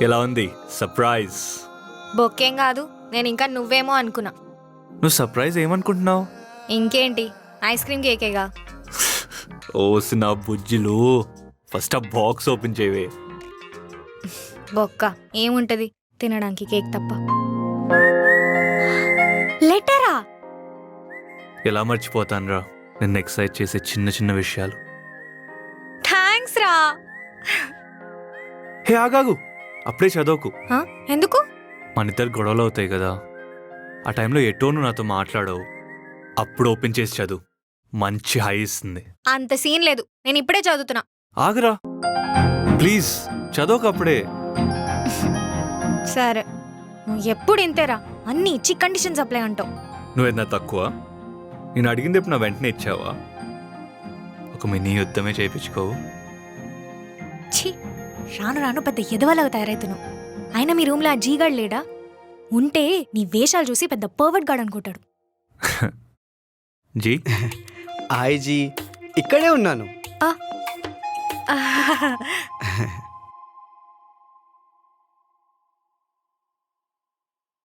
ఎలా ఉంది సర్ప్రైజ్? బొక్కేం కాదు, నేను ఇంకా నువ్వేమో అనుకున్నా. నువ్వు సర్ప్రైజ్ ఏమనుకుంటున్నావు? ఇంకేంటి, ఐస్ క్రీమ్ కేకేగా. ఓసిన బుజ్జిలు, ఫస్ట్ ఆ బాక్స్ ఓపెన్ చేయవే. బొక్క ఏముంటది తినడానికి, కేక్ తప్ప. లెటరా? ఎలా మర్చిపోతాను రా నిన్ను ఎక్సైట్ చేసే చిన్న చిన్న విషయాలు. థ్యాంక్స్ రా. హే ఆగాగు, అప్పుడే చదవకు. హా? ఎందుకు? మన ఇద్దరు గొడవలు అవుతాయి కదా, ఆ టైంలో ఎటో నువ్వు నాతో మాట్లాడవు, అప్పుడు ఓపెన్ చేసి చదువు, మంచి హై ఇస్తుంది. అంత సీన్ లేదు, నేను ఇప్పుడే చదువుతున్నా. ఆగరా ప్లీజ్, చదవకు అప్పుడే. సరే, నువ్వు ఎప్పుడు ఇంతేరా, అన్ని ఇచ్చి కండిషన్స్ అప్లై అంటావు. నువ్వేదన్నా తక్కువ? నేను అడిగింది ఎప్పుడు నా వెంటనే ఇచ్చావా? ఒక మినీ యుద్ధమే చేయించుకోవు. ఛీ, రాను రాను పెద్ద ఎదవలాగా తయారైతున్నావు. అయినా మీ రూమ్లో ఆ జీగాడు లేడా? ఉంటే నీ వేషాలు చూసి పెద్ద పర్వర్ట్ గాడు అనుకుంటాడు. జీ హాయ్ జీ, ఇక్కడే ఉన్నాను. ఆ.